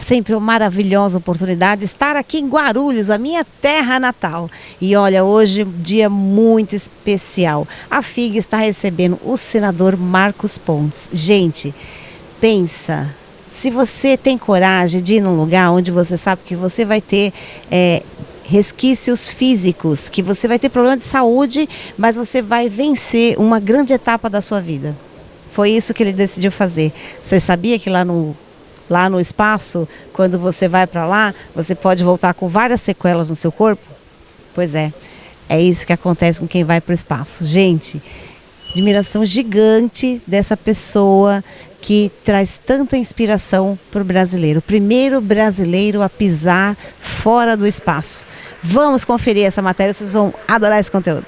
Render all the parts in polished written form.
sempre uma maravilhosa oportunidade de estar aqui em Guarulhos, a minha terra natal. E olha, hoje um dia muito especial. A FIG está recebendo o senador Marcos Pontes. Gente, pensa, se você tem coragem de ir num lugar onde você sabe que você vai ter resquícios físicos, que você vai ter problema de saúde, mas você vai vencer uma grande etapa da sua vida. Foi isso que ele decidiu fazer. Você sabia que lá no espaço, quando você vai para lá, você pode voltar com várias sequelas no seu corpo? Pois é isso que acontece com quem vai para o espaço. Gente, admiração gigante dessa pessoa que traz tanta inspiração para o brasileiro. O primeiro brasileiro a pisar fora do espaço. Vamos conferir essa matéria, vocês vão adorar esse conteúdo.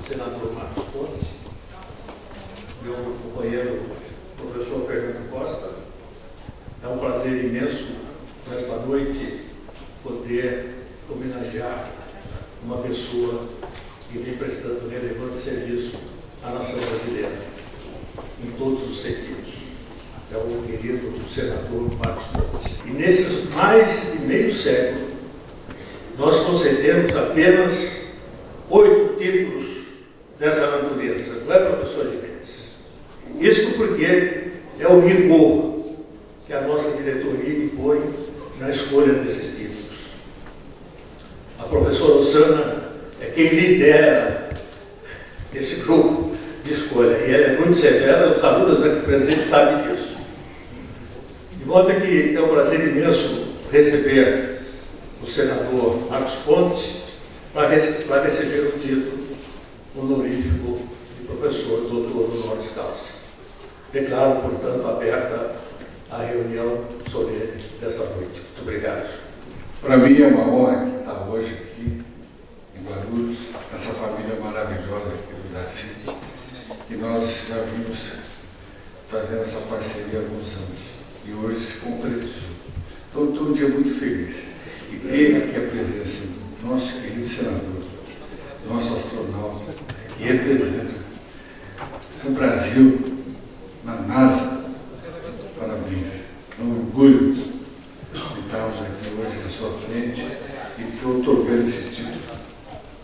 Senador Marcos Pontes, meu companheiro professor Fernando Costa. É um prazer imenso nesta noite poder homenagear uma pessoa que vem prestando relevante serviço à nação brasileira, em todos os sentidos. É o querido senador Marcos Pontes. E nesses mais de meio século, nós concedemos apenas 8 títulos dessa natureza, não é, professor Jimenez? Isso porque é o rigor que a nossa diretoria impõe na escolha desses títulos. A professora Osana é quem lidera esse grupo de escolha, e ela é muito severa, os alunos aqui presentes sabem disso. De modo que é um prazer imenso receber o senador Marcos Pontes para receber o título honorífico de professor doutor honoris causa. Declaro, portanto, aberta a reunião solene desta noite. Muito obrigado. Para mim é uma honra estar hoje aqui em Guarulhos, essa família maravilhosa aqui do Darcy, e nós já vimos fazendo essa parceria há alguns anos, e hoje se concretizou. Estou um dia muito feliz, e ter aqui a presença do nosso querido senador nosso astronauta, que representa o Brasil na NASA. Parabéns. É um orgulho de estarmos aqui hoje na sua frente e estou otorgando esse título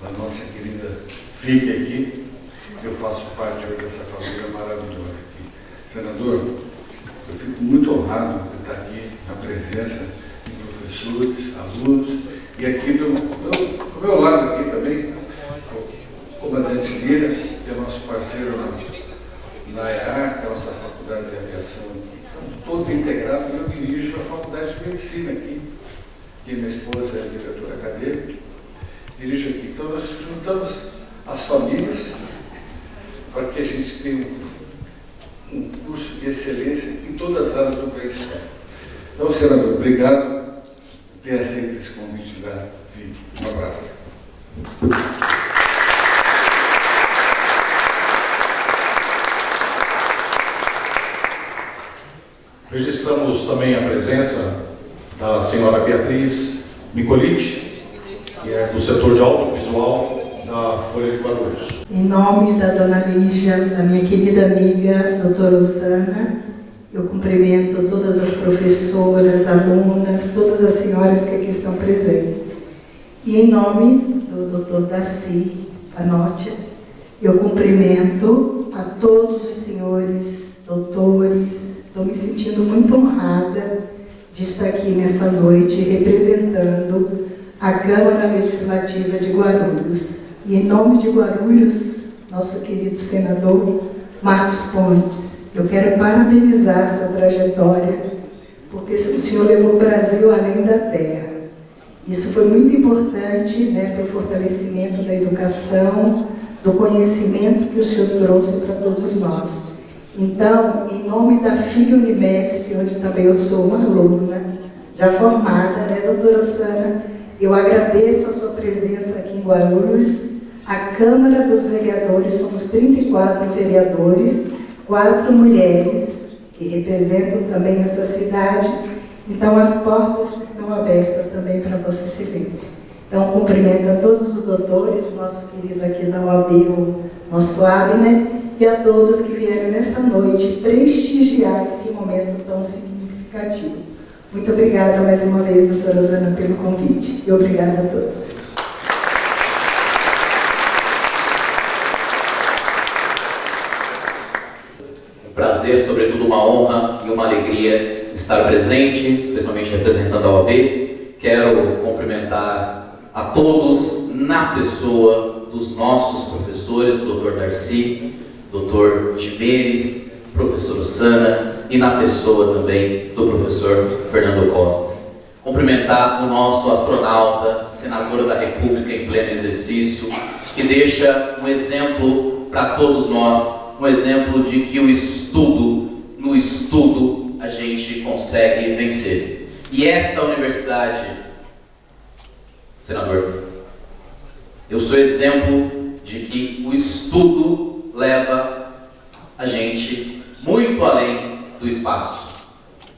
da nossa querida filha aqui. Eu faço parte hoje dessa família maravilhosa aqui. Senador, eu fico muito honrado de estar aqui na presença de professores, alunos, e aqui do meu lado aqui também, o comandante Lira, que é nosso parceiro na EAR, que é a nossa faculdade de aviação. Estamos todos integrados, e eu dirijo a faculdade de medicina aqui, que minha esposa é diretora acadêmica, dirijo aqui. Então nós juntamos as famílias para que a gente tenha um curso de excelência em todas as áreas do conhecimento. Então, senador, obrigado por ter aceito esse convite da vida. Um abraço. Registramos também a presença da senhora Beatriz Micoliti, que é do setor de audiovisual da Folha de Guarulhos. Em nome da dona Lígia, da minha querida amiga, doutora Osana, eu cumprimento todas as professoras, alunas, todas as senhoras que aqui estão presentes. E em nome do doutor Darcy Panotti, eu cumprimento a todos os senhores doutores. Estou me sentindo muito honrada de estar aqui nessa noite representando a Câmara Legislativa de Guarulhos. E em nome de Guarulhos, nosso querido senador Marcos Pontes, eu quero parabenizar a sua trajetória, porque o senhor levou o Brasil além da terra. Isso foi muito importante, né, para o fortalecimento da educação, do conhecimento que o senhor trouxe para todos nós. Então, em nome da FIG Unimesp, onde também eu sou uma aluna, já formada, né, doutora Sana, eu agradeço a sua presença aqui em Guarulhos. A Câmara dos Vereadores, somos 34 vereadores, 4 mulheres, que representam também essa cidade. Então, as portas estão abertas também para Vossa Excelência. Então, cumprimento a todos os doutores, nosso querido aqui da OAB, o nosso Abner, e a todos que vieram nessa noite prestigiar esse momento tão significativo. Muito obrigada mais uma vez, doutora Zana, pelo convite. E obrigada a todos. Prazer, sobretudo uma honra e uma alegria estar presente, especialmente representando a OAB. Quero cumprimentar a todos na pessoa dos nossos professores, Dr. Darcy, Dr. Jimenez, professor Sana, e na pessoa também do professor Fernando Costa. Cumprimentar o nosso astronauta, senadora da República em pleno exercício, que deixa um exemplo para todos nós, um exemplo de que no estudo a gente consegue vencer. E esta universidade, senador, eu sou exemplo de que o estudo leva a gente muito além do espaço.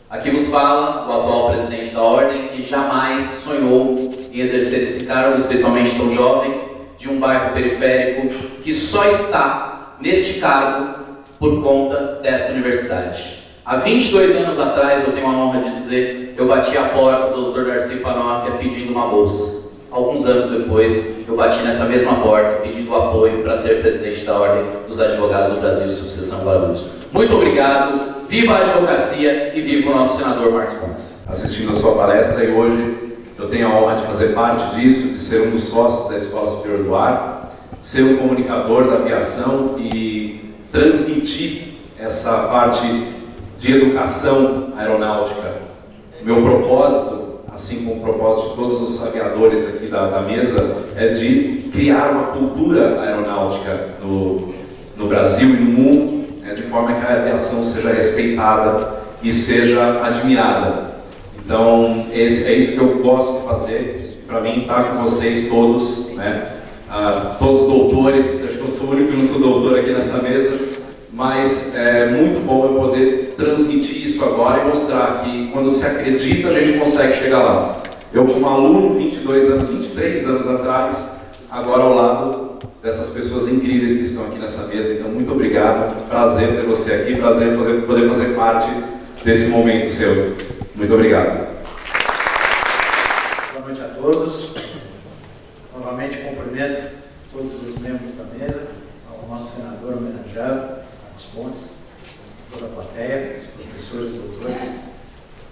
Aqui vos fala o atual presidente da Ordem, que jamais sonhou em exercer esse cargo, especialmente tão jovem, de um bairro periférico que só está neste cargo por conta desta universidade. Há 22 anos atrás, eu tenho a honra de dizer, eu bati a porta do Dr. Darcy Panotti pedindo uma bolsa. Alguns anos depois, eu bati nessa mesma porta pedindo apoio para ser presidente da Ordem dos Advogados do Brasil, subseção Guarulhos. Muito obrigado, viva a advocacia e viva o nosso senador Marcos Pontes. Assistindo a sua palestra, e hoje eu tenho a honra de fazer parte disso, de ser um dos sócios da Escola Superior do Ar, ser um comunicador da aviação e transmitir essa parte de educação aeronáutica. Meu propósito, assim como o propósito de todos os aviadores aqui da mesa, é de criar uma cultura aeronáutica no Brasil e no mundo, de forma que a aviação seja respeitada e seja admirada. Então, é isso que eu gosto de fazer. Para mim, estar com vocês todos, todos doutores, acho que eu sou o único que não sou doutor aqui nessa mesa, mas é muito bom eu poder transmitir isso agora e mostrar que quando se acredita, a gente consegue chegar lá. Eu, como aluno, 23 anos atrás, agora ao lado dessas pessoas incríveis que estão aqui nessa mesa. Então, muito obrigado, prazer ter você aqui, prazer poder fazer parte desse momento seu. Muito obrigado. Boa noite a todos. Novamente cumprimento todos os membros da mesa, ao nosso senador homenageado, Marcos Pontes, toda a plateia, os professores e doutores.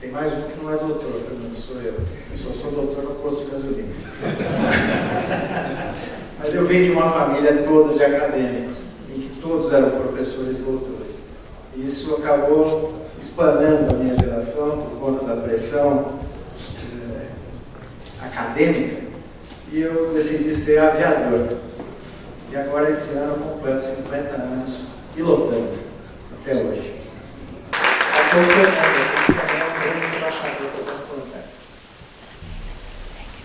Tem mais um que não é doutor, Fernando, sou eu. Eu só sou doutor no posto de gasolina. Mas eu vim de uma família toda de acadêmicos, em que todos eram professores e doutores. E isso acabou espalhando a minha geração por conta da pressão acadêmica, e eu decidi ser aviador. E agora, esse ano, eu completo 50 anos pilotando, até hoje. Aqui é o Fernando, que também é um grande embaixador para o nosso contato.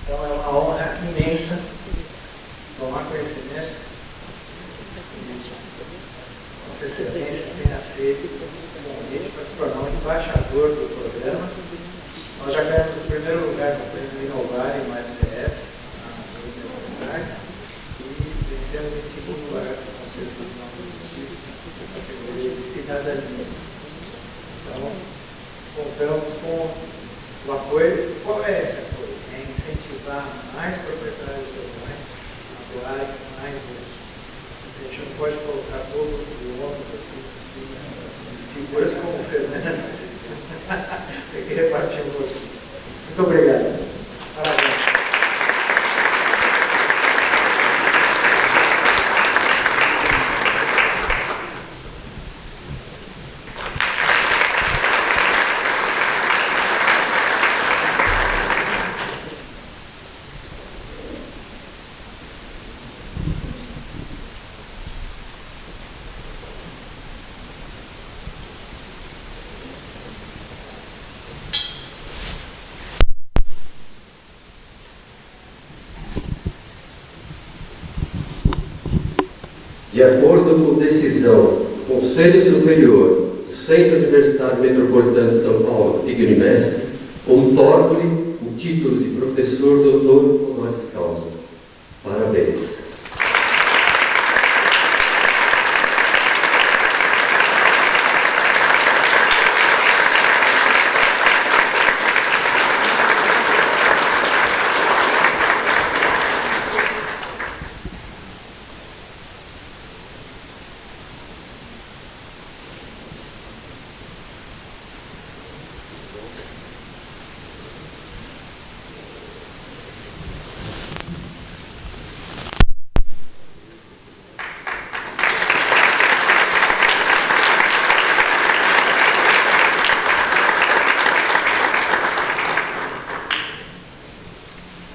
Então, é uma honra imensa tomar conhecimento de Vossa Excelência que tem aceito o convite para se tornar um embaixador do programa. Nós já ganhamos o primeiro lugar no prêmio Inovar em STF, há 2 meses atrás, e vencemos em segundo lugar no Conselho Nacional de Justiça, na categoria de cidadania. Então, contamos com o apoio. Qual é esse apoio? É incentivar mais proprietários rurais a doarem mais hoje. A gente não pode colocar todos os ônus aqui, figuras como o Fernando. Tem que repartir um pouco. Muito obrigado. Parabéns. De acordo com decisão do Conselho Superior do Centro Universitário Metropolitano de São Paulo, FIG-Unimesp, outorgo-lhe o título de professor doutor honoris causa. Parabéns.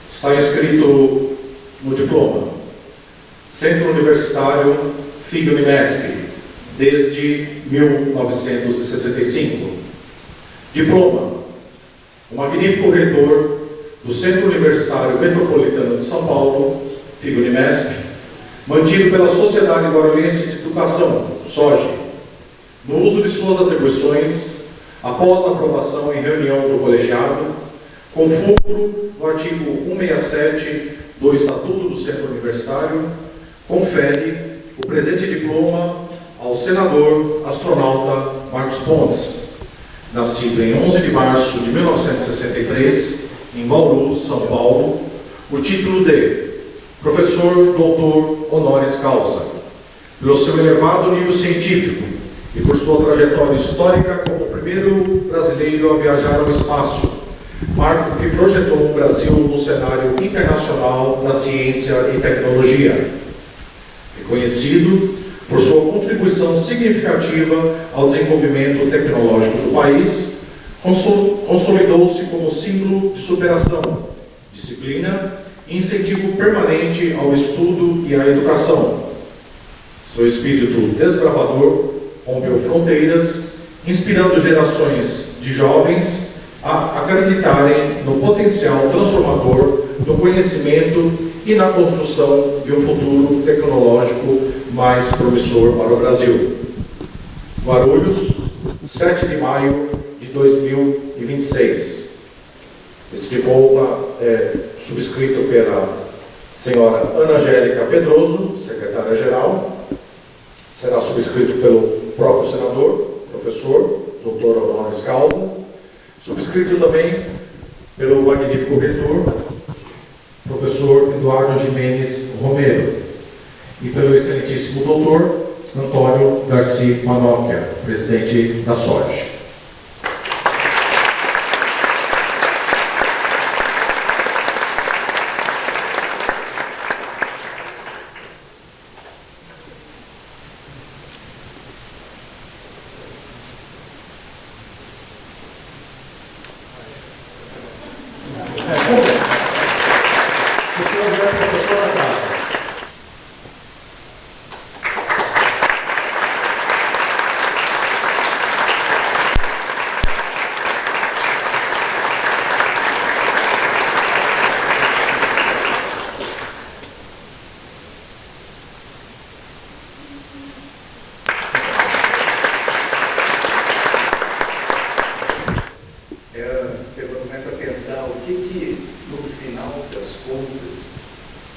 Está escrito no diploma: Centro Universitário FIG-Unimesp, desde 1965. Diploma: o magnífico reitor do Centro Universitário Metropolitano de São Paulo, FIG-Unimesp, mantido pela Sociedade Guarulhense de Educação, SOGE, no uso de suas atribuições, após a aprovação em reunião do colegiado, com fulcro no artigo 167 do Estatuto do Centro Universitário, confere o presente diploma ao senador astronauta Marcos Pontes, nascido em 11 de março de 1963, em Bauru, São Paulo, o título de professor doutor honoris causa, pelo seu elevado nível científico e por sua trajetória histórica como o primeiro brasileiro a viajar ao espaço, marco que projetou o Brasil no cenário internacional da ciência e tecnologia. Reconhecido por sua contribuição significativa ao desenvolvimento tecnológico do país, consolidou-se como símbolo de superação, disciplina e incentivo permanente ao estudo e à educação. Seu espírito desbravador rompeu fronteiras, inspirando gerações de jovens a acreditarem no potencial transformador do conhecimento e na construção de um futuro tecnológico mais promissor para o Brasil. Guarulhos, 7 de maio de 2026. Esse diploma é subscrito pela Senhora Ana Angélica Pedroso, secretária-geral. Será subscrito pelo próprio senador, professor, doutor honoris causa. Subscrito também pelo magnífico reitor, professor Eduardo Jimenez Romero. E pelo excelentíssimo doutor Antônio Garcia Manóquia, presidente da SOGE. Você começa a pensar o que no final das contas,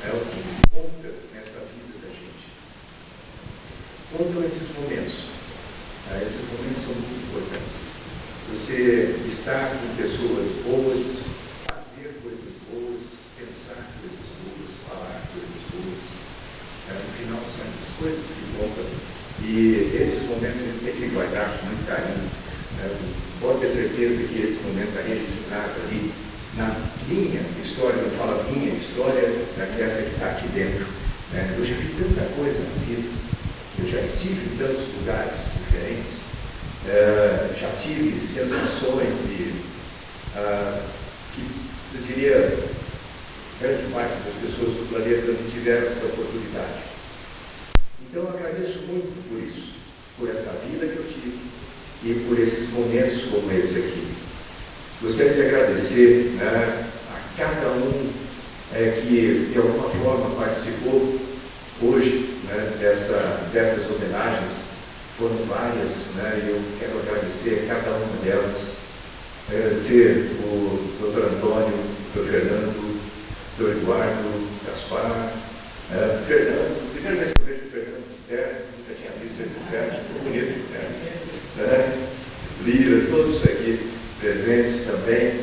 o que conta nessa vida da gente. Contam esses momentos. Esses momentos são muito importantes. Você estar com pessoas boas, fazer coisas boas, pensar coisas boas, falar coisas boas. No final são essas coisas que contam. E esses momentos a gente tem que guardar com muito carinho. Pode ter certeza que esse momento está registrado ali na minha história, eu falo a minha história, dessa que está aqui dentro. Eu já vi tanta coisa na vida, eu já estive em tantos lugares diferentes, já tive sensações que eu diria grande parte das pessoas do planeta não tiveram essa oportunidade. Então eu agradeço muito por isso, por essa vida que eu tive e por esses momentos como esse aqui. Gostaria de agradecer a cada um que de alguma forma participou hoje dessas homenagens. Foram várias, e eu quero agradecer a cada uma delas. Agradecer o Dr. Antônio, o Dr. Fernando, o Dr. Eduardo, Gaspar, Fernando. Primeira vez que eu vejo o Fernando de terno, nunca tinha visto ele de terno, ficou bonito de terno. Lira, todos aqui presentes também,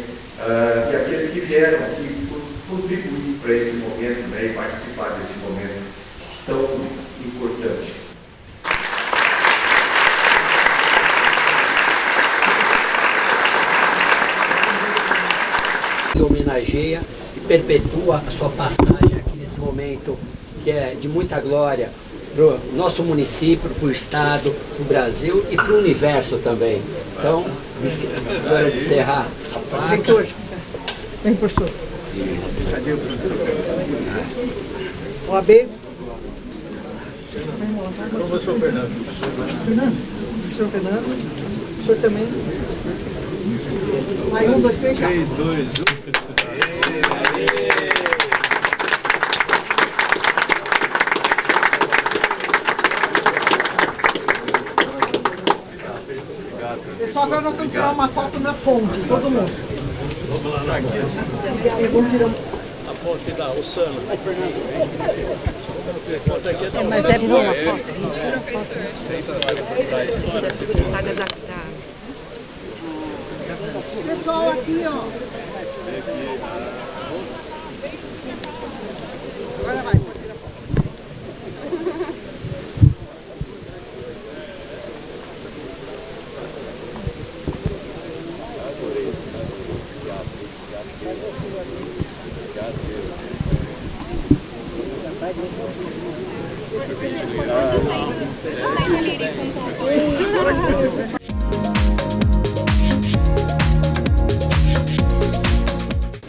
e aqueles que vieram aqui contribuir para esse momento, e participar desse momento tão importante. Que homenageia e perpetua a sua passagem aqui nesse momento que é de muita glória para o nosso município, para o Estado, para o Brasil e para o universo também. Então, agora de encerrar a placa. Vem, professor. Cadê o professor? OAB. Professor Fernando. Professor Fernando. O senhor também. Aí, 1, 2, 3, já. 3, 2, 1. Pessoal, agora nós vamos tirar uma foto na fonte, todo mundo. Vamos lá, aqui assim. Vamos tirar a fonte da Ussana. Mas é boa a foto. Tira a foto. Pessoal, aqui, ó. Agora vai, pode tirar a foto.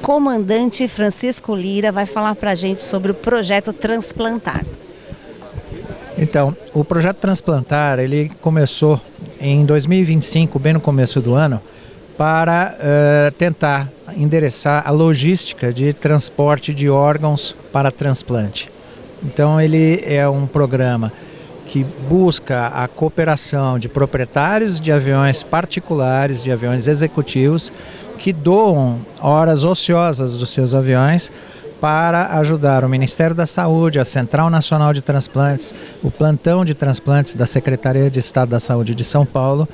Comandante Francisco Lira vai falar para a gente sobre o projeto Transplantar. Então, o projeto Transplantar, ele começou em 2025, bem no começo do ano, para tentar endereçar a logística de transporte de órgãos para transplante. Então, ele é um programa que busca a cooperação de proprietários de aviões particulares, de aviões executivos, que doam horas ociosas dos seus aviões para ajudar o Ministério da Saúde, a Central Nacional de Transplantes, o plantão de transplantes da Secretaria de Estado da Saúde de São Paulo,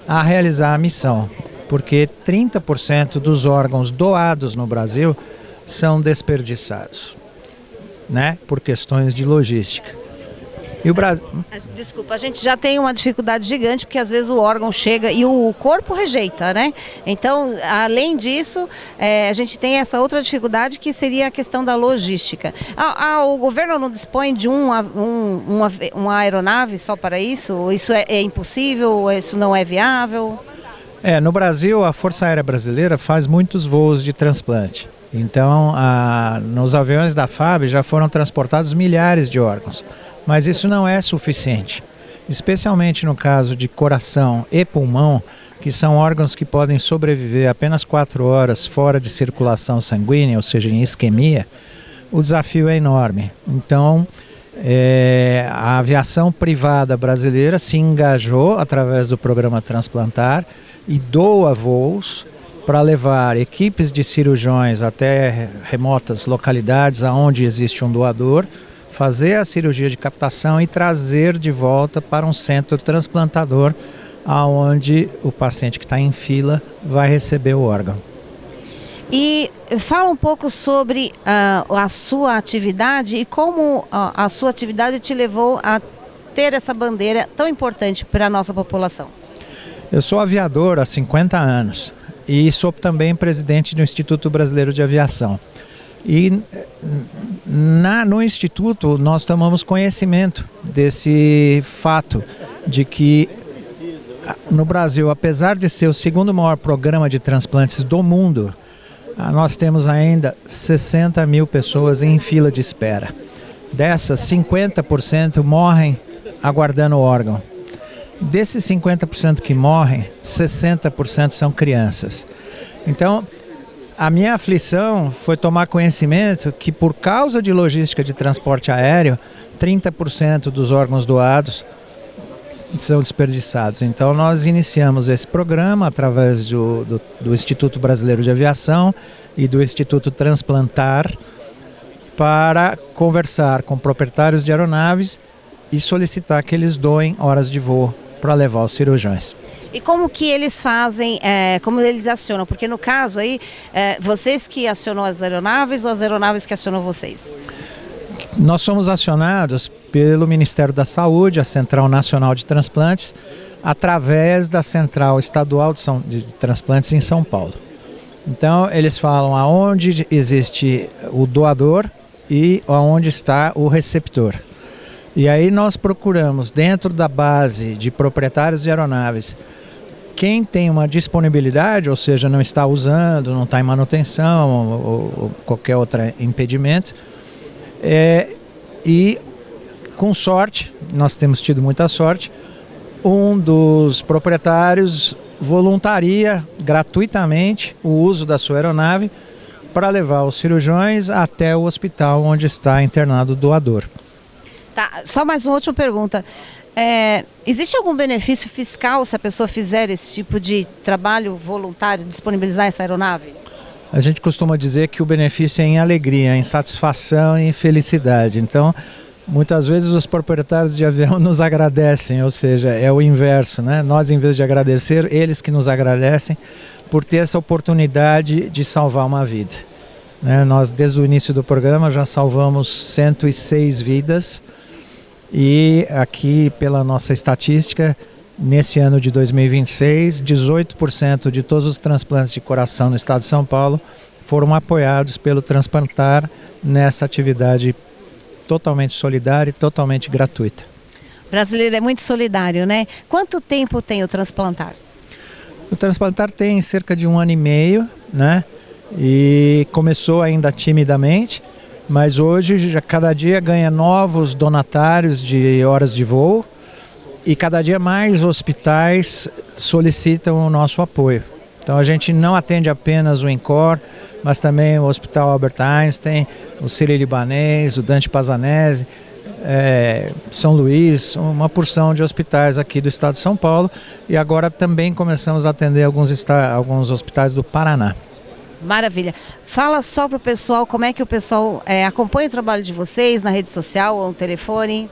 a realizar a missão, porque 30% dos órgãos doados no Brasil são desperdiçados, né, por questões de logística. E o Brasil... Desculpa, a gente já tem uma dificuldade gigante, porque às vezes o órgão chega e o corpo rejeita, né? Então, além disso, a gente tem essa outra dificuldade que seria a questão da logística. O governo não dispõe de uma aeronave só para isso? Isso é impossível? Isso não é viável? No Brasil, a Força Aérea Brasileira faz muitos voos de transplante. Então, nos aviões da FAB já foram transportados milhares de órgãos. Mas isso não é suficiente, especialmente no caso de coração e pulmão, que são órgãos que podem sobreviver apenas 4 horas fora de circulação sanguínea, ou seja, em isquemia. O desafio é enorme. Então, a aviação privada brasileira se engajou através do programa Transplantar e doa voos para levar equipes de cirurgiões até remotas localidades onde existe um doador, fazer a cirurgia de captação e trazer de volta para um centro transplantador, onde o paciente que está em fila vai receber o órgão. E fala um pouco sobre a sua atividade e como a sua atividade te levou a ter essa bandeira tão importante para a nossa população. Eu sou aviador há 50 anos e sou também presidente do Instituto Brasileiro de Aviação. E no Instituto nós tomamos conhecimento desse fato de que no Brasil, apesar de ser o segundo maior programa de transplantes do mundo, nós temos ainda 60 mil pessoas em fila de espera. Dessas, 50% morrem aguardando o órgão. Desses 50% que morrem, 60% são crianças. Então, a minha aflição foi tomar conhecimento que, por causa de logística de transporte aéreo, 30% dos órgãos doados são desperdiçados. Então, nós iniciamos esse programa através do Instituto Brasileiro de Aviação e do Instituto Transplantar para conversar com proprietários de aeronaves e solicitar que eles doem horas de voo para levar os cirurgiões. E como que eles fazem, como eles acionam? Porque no caso aí, vocês que acionam as aeronaves ou as aeronaves que acionam vocês? Nós somos acionados pelo Ministério da Saúde, a Central Nacional de Transplantes, através da Central Estadual de Transplantes em São Paulo. Então, eles falam aonde existe o doador e aonde está o receptor. E aí nós procuramos, dentro da base de proprietários de aeronaves, quem tem uma disponibilidade, ou seja, não está usando, não está em manutenção ou qualquer outro impedimento. E com sorte, nós temos tido muita sorte, um dos proprietários voluntaria gratuitamente o uso da sua aeronave para levar os cirurgiões até o hospital onde está internado o doador. Tá, só mais uma última pergunta. Existe algum benefício fiscal se a pessoa fizer esse tipo de trabalho voluntário, disponibilizar essa aeronave? A gente costuma dizer que o benefício é em alegria, em satisfação e em felicidade. Então, muitas vezes os proprietários de avião nos agradecem, ou seja, é o inverso, né? Nós, em vez de agradecer, eles que nos agradecem por ter essa oportunidade de salvar uma vida. Nós, desde o início do programa, já salvamos 106 vidas. E aqui, pela nossa estatística, nesse ano de 2026, 18% de todos os transplantes de coração no estado de São Paulo foram apoiados pelo Transplantar nessa atividade totalmente solidária e totalmente gratuita. O brasileiro é muito solidário, né? Quanto tempo tem o Transplantar? O Transplantar tem cerca de 1 ano e meio, né? E começou ainda timidamente, mas hoje já cada dia ganha novos donatários de horas de voo e cada dia mais hospitais solicitam o nosso apoio. Então a gente não atende apenas o INCOR, mas também o Hospital Albert Einstein, o Sírio-Libanês, o Dante Pazanese, São Luís, uma porção de hospitais aqui do estado de São Paulo, e agora também começamos a atender alguns hospitais do Paraná. Maravilha. Fala só para o pessoal como é que o pessoal acompanha o trabalho de vocês na rede social ou no telefone.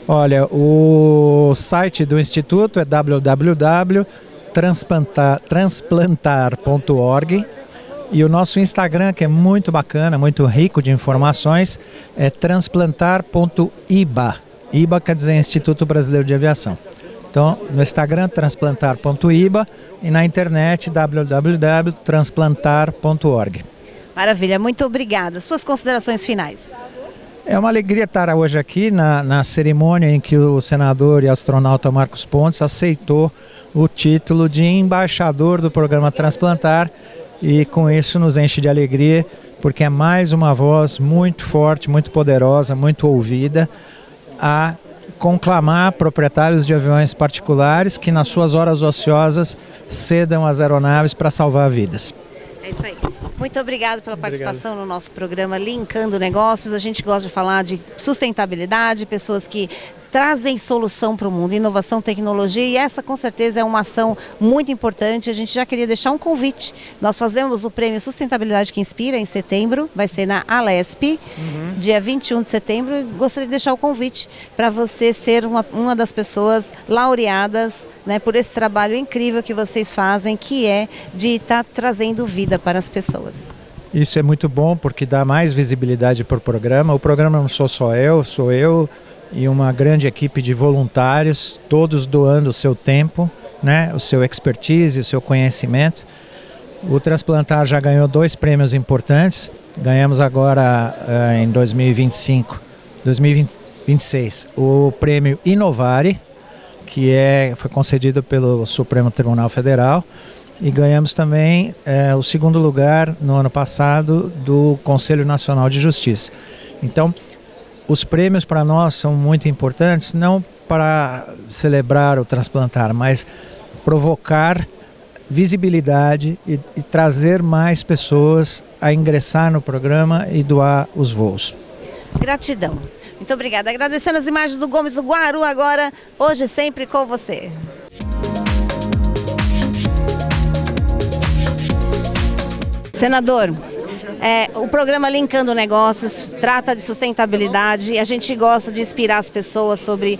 Olha, o site do Instituto é www.transplantar.org e o nosso Instagram, que é muito bacana, muito rico de informações, é transplantar.iba. IBA quer dizer Instituto Brasileiro de Aviação. Então, no Instagram, transplantar.iba e na internet, www.transplantar.org. Maravilha, muito obrigada. Suas considerações finais. É uma alegria estar hoje aqui na cerimônia em que o senador e astronauta Marcos Pontes aceitou o título de embaixador do programa Transplantar, e com isso nos enche de alegria, porque é mais uma voz muito forte, muito poderosa, muito ouvida, a conclamar proprietários de aviões particulares que nas suas horas ociosas cedam as aeronaves para salvar vidas. É isso aí. Muito obrigado pela participação no nosso programa Linkando Negócios. A gente gosta de falar de sustentabilidade, pessoas que trazem solução para o mundo, inovação, tecnologia, e essa com certeza é uma ação muito importante. A gente já queria deixar um convite. Nós fazemos o prêmio Sustentabilidade que Inspira em setembro, vai ser na Alesp, dia 21 de setembro. E gostaria de deixar o convite para você ser uma das pessoas laureadas, né, por esse trabalho incrível que vocês fazem, que é de estar trazendo vida para as pessoas. Isso é muito bom porque dá mais visibilidade para o programa. O programa não sou só eu, sou eu e uma grande equipe de voluntários, todos doando o seu tempo, né, o seu expertise, o seu conhecimento. O Transplantar já ganhou 2 prêmios importantes. Ganhamos agora em 2026 o prêmio Inovare, que foi concedido pelo Supremo Tribunal Federal, e ganhamos também o 2º lugar no ano passado do Conselho Nacional de Justiça. Então, os prêmios para nós são muito importantes, não para celebrar o Transplantar, mas provocar visibilidade e trazer mais pessoas a ingressar no programa e doar os voos. Gratidão. Muito obrigada. Agradecendo as imagens do Gomes do Guaru agora, hoje sempre com você. Senador, o programa Linkando Negócios trata de sustentabilidade. A gente gosta de inspirar as pessoas sobre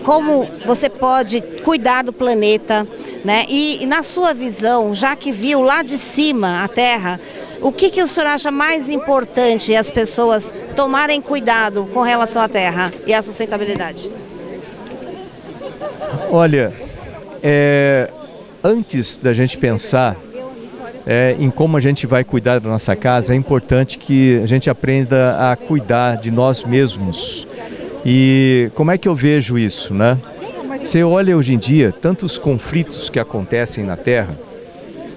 como você pode cuidar do planeta, né? E na sua visão, já que viu lá de cima a Terra, o que o senhor acha mais importante as pessoas tomarem cuidado com relação à Terra e à sustentabilidade? Olha, antes da gente pensar em como a gente vai cuidar da nossa casa, é importante que a gente aprenda a cuidar de nós mesmos. E como é que eu vejo isso, né? Você olha hoje em dia tantos conflitos que acontecem na Terra,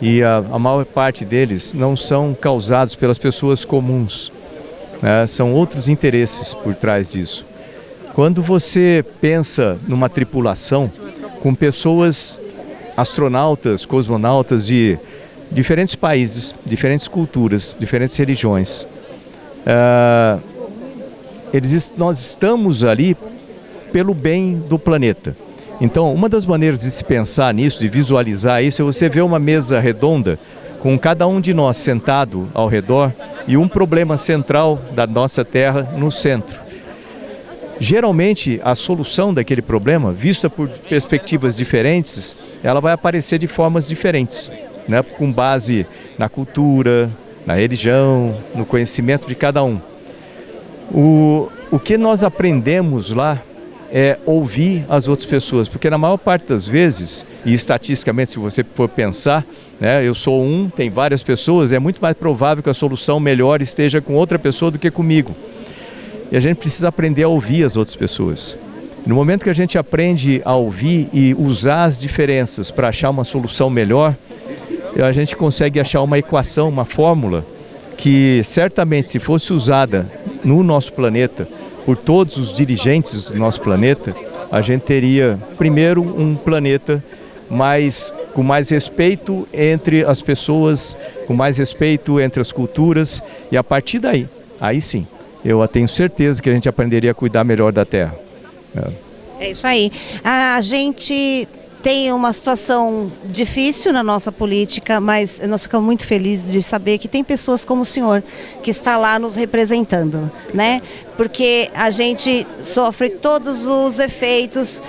e a maior parte deles não são causados pelas pessoas comuns, né? São outros interesses por trás disso. Quando você pensa numa tripulação com pessoas, astronautas, cosmonautas de diferentes países, diferentes culturas, diferentes religiões, nós estamos ali pelo bem do planeta. Então, uma das maneiras de se pensar nisso, de visualizar isso, é você ver uma mesa redonda com cada um de nós sentado ao redor e um problema central da nossa Terra no centro. Geralmente, a solução daquele problema, vista por perspectivas diferentes, ela vai aparecer de formas diferentes, né? Com base na cultura, na religião, no conhecimento de cada um. O que nós aprendemos lá é ouvir as outras pessoas, porque na maior parte das vezes, e estatisticamente se você for pensar, né, eu sou tem várias pessoas, é muito mais provável que a solução melhor esteja com outra pessoa do que comigo. E a gente precisa aprender a ouvir as outras pessoas. No momento que a gente aprende a ouvir e usar as diferenças para achar uma solução melhor, a gente consegue achar uma equação, uma fórmula, que certamente se fosse usada no nosso planeta, por todos os dirigentes do nosso planeta, a gente teria, primeiro, um planeta com mais respeito entre as pessoas, com mais respeito entre as culturas, e a partir daí, aí sim, eu tenho certeza que a gente aprenderia a cuidar melhor da Terra. É isso aí. A gente tem uma situação difícil na nossa política, mas nós ficamos muito felizes de saber que tem pessoas como o senhor que está lá nos representando, né? Porque a gente sofre todos os efeitos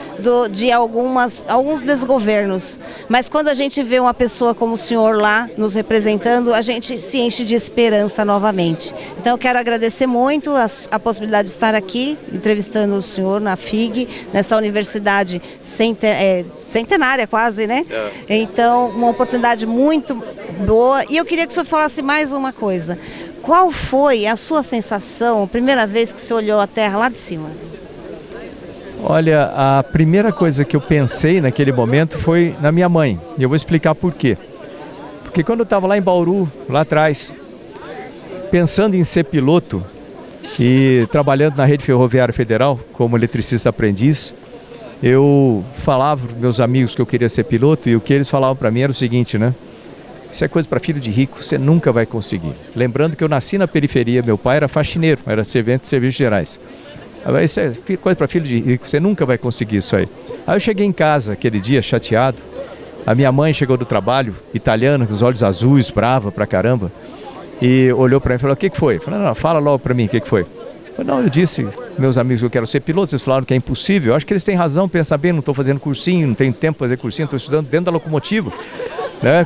de alguns desgovernos, mas quando a gente vê uma pessoa como o senhor lá nos representando, a gente se enche de esperança novamente. Então eu quero agradecer muito a possibilidade de estar aqui entrevistando o senhor na FIG, nessa universidade centenária quase, né? Então, uma oportunidade muito boa. E eu queria que o senhor falasse mais uma coisa. Qual foi a sua sensação, a primeira vez que você olhou a terra lá de cima? Olha, a primeira coisa que eu pensei naquele momento foi na minha mãe. E eu vou explicar por quê. Porque quando eu estava lá em Bauru, lá atrás, pensando em ser piloto e trabalhando na Rede Ferroviária Federal como eletricista aprendiz, eu falava para meus amigos que eu queria ser piloto e o que eles falavam para mim era o seguinte, né? Isso é coisa para filho de rico, você nunca vai conseguir. Lembrando que eu nasci na periferia, meu pai era faxineiro, era servente de serviços gerais. Isso é coisa para filho de rico, você nunca vai conseguir isso aí. Aí eu cheguei em casa aquele dia, chateado. A minha mãe chegou do trabalho, italiana, com os olhos azuis, brava pra caramba, e olhou para mim e falou, o que foi? Eu falei, não, fala logo para mim, o que foi? Eu falei, não, eu disse, meus amigos, que eu quero ser piloto, vocês falaram que é impossível. Eu acho que eles têm razão, pensa bem, não estou fazendo cursinho, não tenho tempo para fazer cursinho, estou estudando dentro da locomotiva.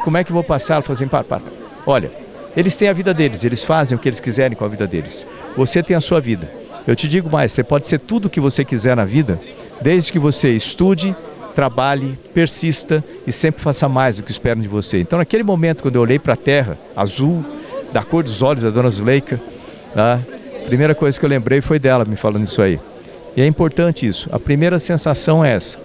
Como é que eu vou passar? Ela falou assim, para. Olha, eles têm a vida deles, eles fazem o que eles quiserem com a vida deles. Você tem a sua vida. Eu te digo mais, você pode ser tudo o que você quiser na vida, desde que você estude, trabalhe, persista e sempre faça mais do que esperam de você. Então, naquele momento, quando eu olhei para a terra azul, da cor dos olhos da dona Zuleika, a primeira coisa que eu lembrei foi dela me falando isso aí. E é importante isso. A primeira sensação é essa.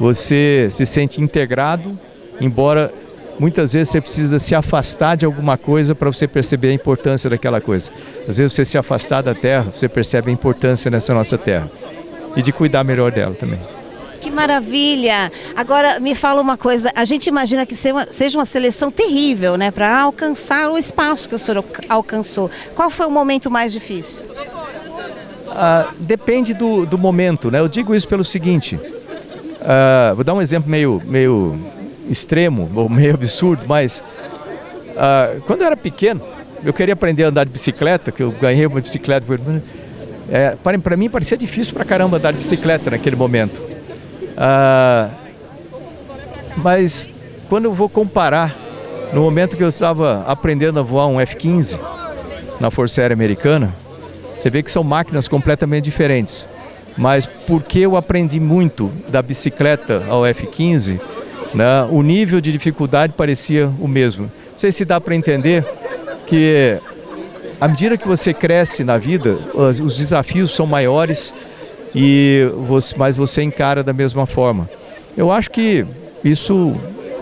Você se sente integrado, embora muitas vezes você precisa se afastar de alguma coisa para você perceber a importância daquela coisa. Às vezes você se afastar da terra, você percebe a importância nessa nossa terra. E de cuidar melhor dela também. Que maravilha! Agora me fala uma coisa, a gente imagina que seja uma seleção terrível, né? Para alcançar o espaço que o senhor alcançou. Qual foi o momento mais difícil? Depende do momento, né? Eu digo isso pelo seguinte, vou dar um exemplo meio extremo, ou meio absurdo, mas quando eu era pequeno, eu queria aprender a andar de bicicleta, que eu ganhei uma bicicleta. Para mim parecia difícil pra caramba andar de bicicleta naquele momento. Mas quando eu vou comparar, no momento que eu estava aprendendo a voar um F-15 na Força Aérea Americana, você vê que são máquinas completamente diferentes. Mas porque eu aprendi muito da bicicleta ao F-15, né, o nível de dificuldade parecia o mesmo. Não sei se dá para entender que à medida que você cresce na vida, os desafios são maiores, mas você encara da mesma forma. Eu acho que isso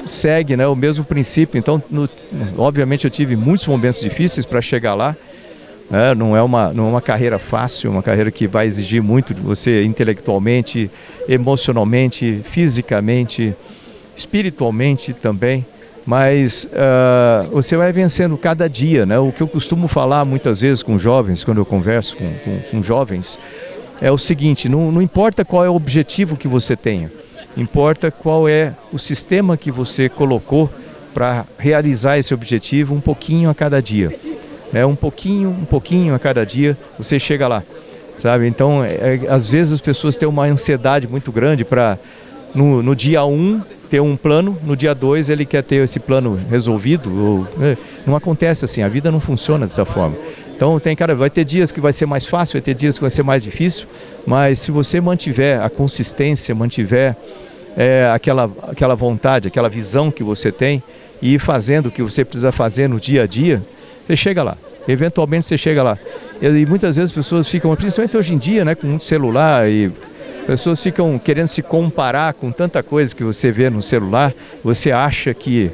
segue, né, o mesmo princípio. Então, obviamente eu tive muitos momentos difíceis para chegar lá. Não é uma carreira fácil, uma carreira que vai exigir muito de você intelectualmente, emocionalmente, fisicamente, espiritualmente também. Mas você vai vencendo cada dia, né? O que eu costumo falar muitas vezes com jovens, quando eu converso com jovens, é o seguinte: não importa qual é o objetivo que você tenha, importa qual é o sistema que você colocou para realizar esse objetivo um pouquinho a cada dia. Um pouquinho a cada dia você chega lá, sabe? Então, às vezes as pessoas têm uma ansiedade muito grande para, no dia 1, ter um plano, no dia 2 ele quer ter esse plano resolvido. Não acontece assim, a vida não funciona dessa forma. Então, vai ter dias que vai ser mais fácil, vai ter dias que vai ser mais difícil, mas se você mantiver a consistência, mantiver aquela vontade, aquela visão que você tem e ir fazendo o que você precisa fazer no dia a dia, você chega lá, eventualmente você chega lá. E muitas vezes as pessoas ficam, principalmente hoje em dia, né, com muito celular, e pessoas ficam querendo se comparar com tanta coisa que você vê no celular. Você acha que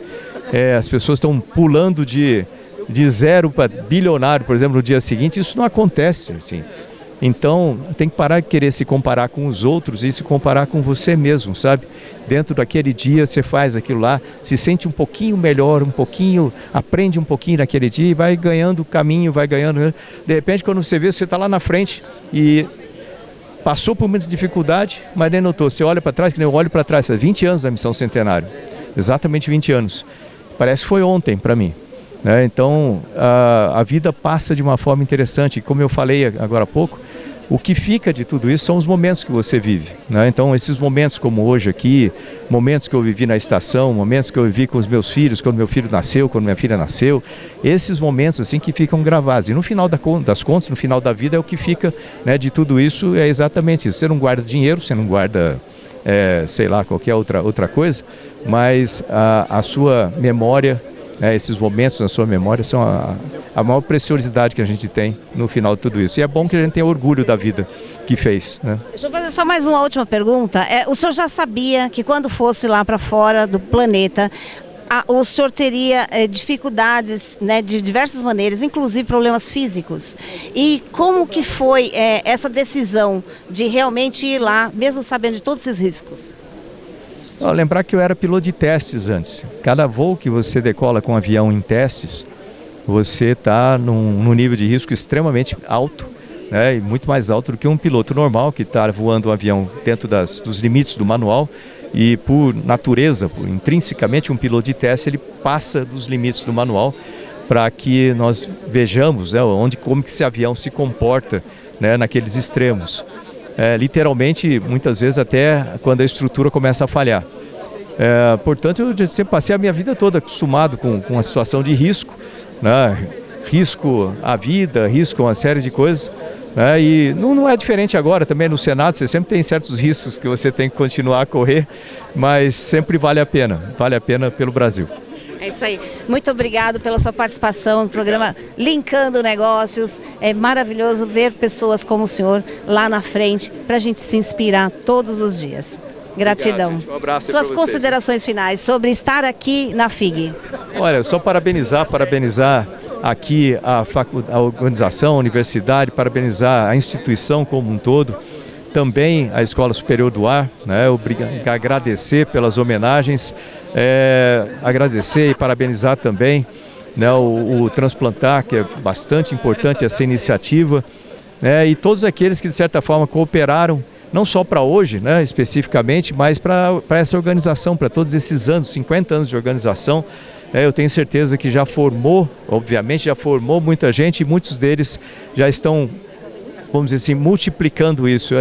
as pessoas estão pulando de 0 para bilionário, por exemplo, no dia seguinte. Isso não acontece assim. Então, tem que parar de querer se comparar com os outros e se comparar com você mesmo, sabe? Dentro daquele dia você faz aquilo lá, se sente um pouquinho melhor, aprende um pouquinho naquele dia e vai ganhando caminho, vai ganhando. De repente, quando você vê, você está lá na frente e passou por muita dificuldade, mas nem notou. Você olha para trás, que nem eu olho para trás, 20 anos da Missão Centenário, exatamente 20 anos. Parece que foi ontem para mim. Né? Então, a vida passa de uma forma interessante. Como eu falei agora há pouco, o que fica de tudo isso são os momentos que você vive. Né? Então, esses momentos como hoje aqui, momentos que eu vivi na estação, momentos que eu vivi com os meus filhos, quando meu filho nasceu, quando minha filha nasceu, esses momentos assim que ficam gravados. E no final das contas, no final da vida, é o que fica, né, de tudo isso, é exatamente isso. Você não guarda dinheiro, você não guarda, sei lá, qualquer outra coisa, mas a sua memória, esses momentos na sua memória são a maior preciosidade que a gente tem no final de tudo isso. E é bom que a gente tenha orgulho da vida que fez. Né? Deixa eu fazer só mais uma última pergunta. O senhor já sabia que quando fosse lá para fora do planeta, o senhor teria dificuldades, né, de diversas maneiras, inclusive problemas físicos. E como que foi essa decisão de realmente ir lá, mesmo sabendo de todos esses riscos? Lembrar que eu era piloto de testes antes. Cada voo que você decola com um avião em testes, você está num nível de risco extremamente alto, né, e muito mais alto do que um piloto normal que está voando um avião dentro dos limites do manual. E por natureza, intrinsecamente, um piloto de teste ele passa dos limites do manual para que nós vejamos, né, como que esse avião se comporta, né, naqueles extremos. Literalmente, muitas vezes até quando a estrutura começa a falhar. Portanto, eu sempre passei a minha vida toda acostumado com a situação de risco, né? Risco à vida, risco a uma série de coisas. E não é diferente agora também no Senado, você sempre tem certos riscos que você tem que continuar a correr, mas sempre vale a pena pelo Brasil. É isso aí. Muito obrigado pela sua participação no programa Linkando Negócios. É maravilhoso ver pessoas como o senhor lá na frente para a gente se inspirar todos os dias. Gratidão. Obrigado, um abraço. Suas considerações finais sobre estar aqui na FIG. Olha, só parabenizar aqui a organização, a universidade, parabenizar a instituição como um todo, também a Escola Superior do Ar, né? Agradecer pelas homenagens, agradecer e parabenizar também, né, o Transplantar, que é bastante importante essa iniciativa, né, e todos aqueles que de certa forma cooperaram, não só para hoje, né, especificamente, mas para essa organização, para todos esses anos, 50 anos de organização. Eu tenho certeza que já formou muita gente e muitos deles já estão, vamos dizer assim, multiplicando isso.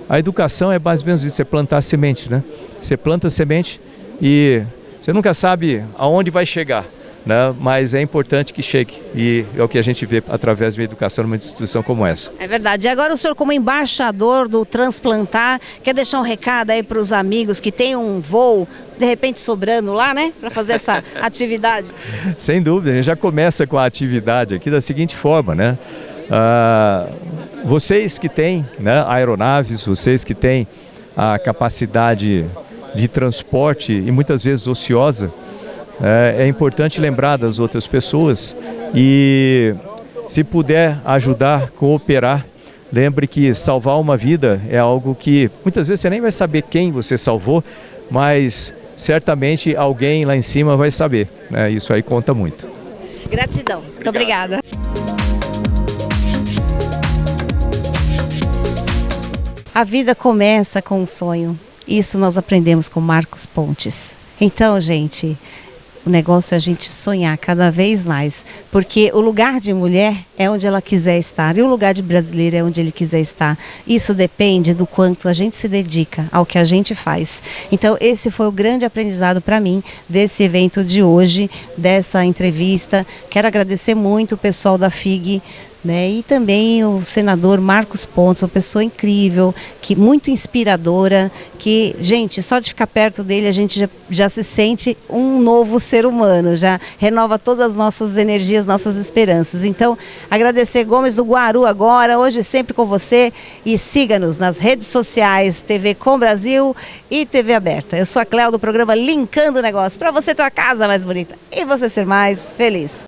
A educação é mais ou menos isso, é plantar semente, né? Você planta semente e você nunca sabe aonde vai chegar, né? Mas é importante que chegue e é o que a gente vê através da educação numa instituição como essa. É verdade. E agora o senhor, como embaixador do Transplantar, quer deixar um recado aí para os amigos que tem um voo de repente sobrando lá, né, para fazer essa atividade? Sem dúvida, a gente já começa com a atividade aqui da seguinte forma, né? Vocês que têm, né, aeronaves, vocês que têm a capacidade de transporte e muitas vezes ociosa, é importante lembrar das outras pessoas e, se puder ajudar, cooperar, lembre que salvar uma vida é algo que muitas vezes você nem vai saber quem você salvou, mas certamente alguém lá em cima vai saber, né? Isso aí conta muito. Gratidão. Muito obrigada. A vida começa com um sonho. Isso nós aprendemos com Marcos Pontes. Então, gente, o negócio é a gente sonhar cada vez mais, porque o lugar de mulher é onde ela quiser estar e o lugar de brasileiro é onde ele quiser estar. Isso depende do quanto a gente se dedica ao que a gente faz. Então esse foi o grande aprendizado para mim desse evento de hoje, dessa entrevista. Quero agradecer muito o pessoal da FIG, né, e também o senador Marcos Pontes, uma pessoa incrível, muito inspiradora, que, gente, só de ficar perto dele a gente já se sente um novo ser humano, já renova todas as nossas energias, nossas esperanças. Então, agradecer Gomes do Guaru agora, hoje sempre com você, e siga-nos nas redes sociais, TV Com Brasil e TV Aberta. Eu sou a Cléo do programa Linkando Negócios, para você ter uma casa mais bonita e você ser mais feliz.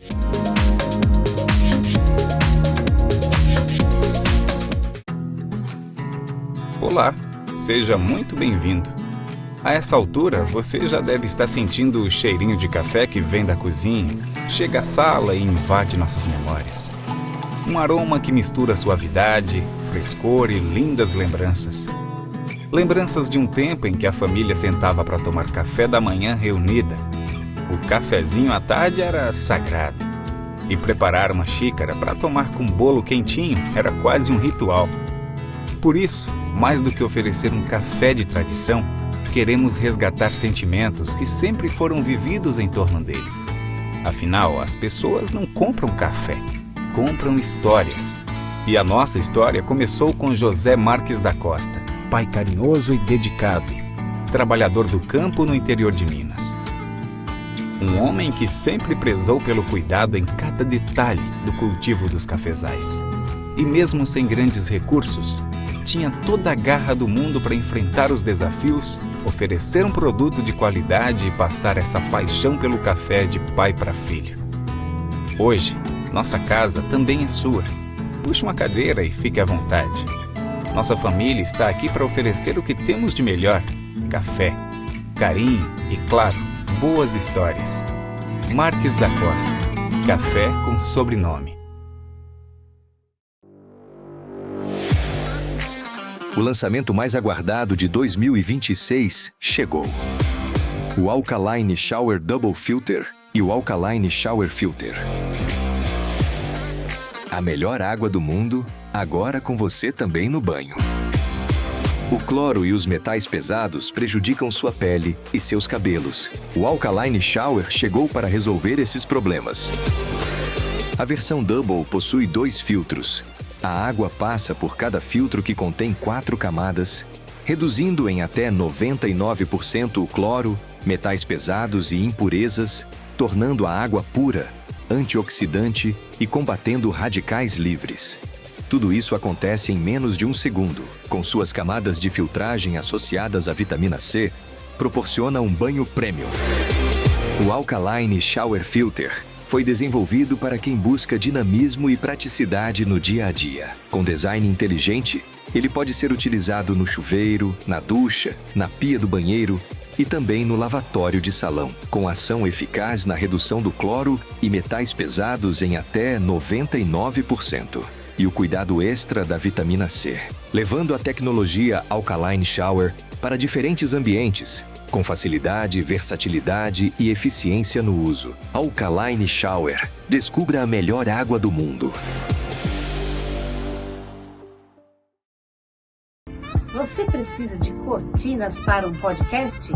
Olá, seja muito bem-vindo. A essa altura, você já deve estar sentindo o cheirinho de café que vem da cozinha, chega à sala e invade nossas memórias. Um aroma que mistura suavidade, frescor e lindas lembranças. Lembranças de um tempo em que a família sentava para tomar café da manhã reunida. O cafezinho à tarde era sagrado. E preparar uma xícara para tomar com bolo quentinho era quase um ritual. Por isso, mais do que oferecer um café de tradição, queremos resgatar sentimentos que sempre foram vividos em torno dele. Afinal, as pessoas não compram café, compram histórias. E a nossa história começou com José Marques da Costa, pai carinhoso e dedicado, trabalhador do campo no interior de Minas. Um homem que sempre prezou pelo cuidado em cada detalhe do cultivo dos cafezais. E mesmo sem grandes recursos, tinha toda a garra do mundo para enfrentar os desafios, oferecer um produto de qualidade e passar essa paixão pelo café de pai para filho. Hoje, nossa casa também é sua. Puxe uma cadeira e fique à vontade. Nossa família está aqui para oferecer o que temos de melhor: café, carinho e, claro, boas histórias. Marques da Costa, café com sobrenome. O lançamento mais aguardado de 2026 chegou. O Alkaline Shower Double Filter e o Alkaline Shower Filter. A melhor água do mundo, agora com você também no banho. O cloro e os metais pesados prejudicam sua pele e seus cabelos. O Alkaline Shower chegou para resolver esses problemas. A versão Double possui 2 filtros. A água passa por cada filtro que contém 4 camadas, reduzindo em até 99% o cloro, metais pesados e impurezas, tornando a água pura, antioxidante e combatendo radicais livres. Tudo isso acontece em menos de 1 segundo, com suas camadas de filtragem associadas à vitamina C, proporciona um banho premium. O Alkaline Shower Filter foi desenvolvido para quem busca dinamismo e praticidade no dia a dia. Com design inteligente, ele pode ser utilizado no chuveiro, na ducha, na pia do banheiro e também no lavatório de salão, com ação eficaz na redução do cloro e metais pesados em até 99%. E o cuidado extra da vitamina C, levando a tecnologia Alkaline Shower para diferentes ambientes, com facilidade, versatilidade e eficiência no uso. Alkaline Shower. Descubra a melhor água do mundo. Você precisa de cortinas para um podcast?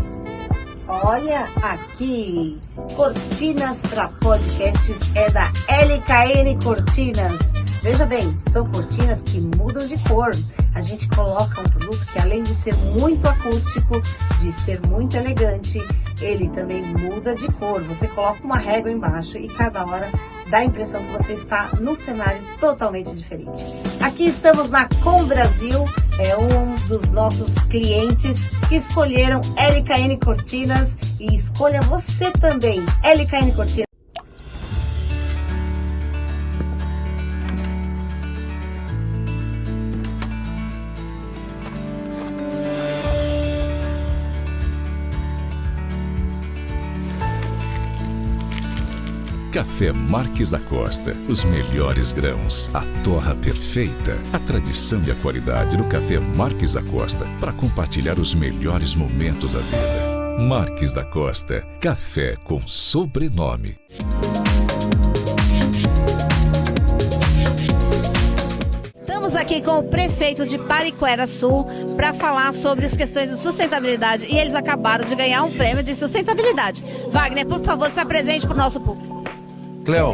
Olha aqui! Cortinas para podcasts é da LKN Cortinas. Veja bem, são cortinas que mudam de cor. A gente coloca um produto que, além de ser muito acústico, de ser muito elegante, ele também muda de cor. Você coloca uma régua embaixo e cada hora dá a impressão que você está num cenário totalmente diferente. Aqui estamos na Com Brasil, é um dos nossos clientes que escolheram LKN Cortinas, e escolha você também, LKN Cortinas. Café Marques da Costa, os melhores grãos, a torra perfeita, a tradição e a qualidade do Café Marques da Costa para compartilhar os melhores momentos da vida. Marques da Costa, café com sobrenome. Estamos aqui com o prefeito de Pariquera-Sul para falar sobre as questões de sustentabilidade, e eles acabaram de ganhar um prêmio de sustentabilidade. Wagner, por favor, se apresente para o nosso público. Cleo,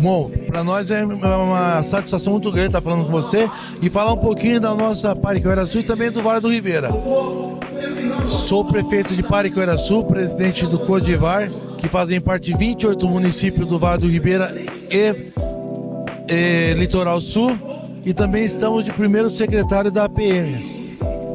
bom, para nós é uma satisfação muito grande estar falando com você e falar um pouquinho da nossa Pariquera-Sul e também do Vale do Ribeira. Sou prefeito de Pariquera-Sul, presidente do Codivar, que fazem parte de 28 municípios do Vale do Ribeira e Litoral Sul, e também estamos de primeiro secretário da APM.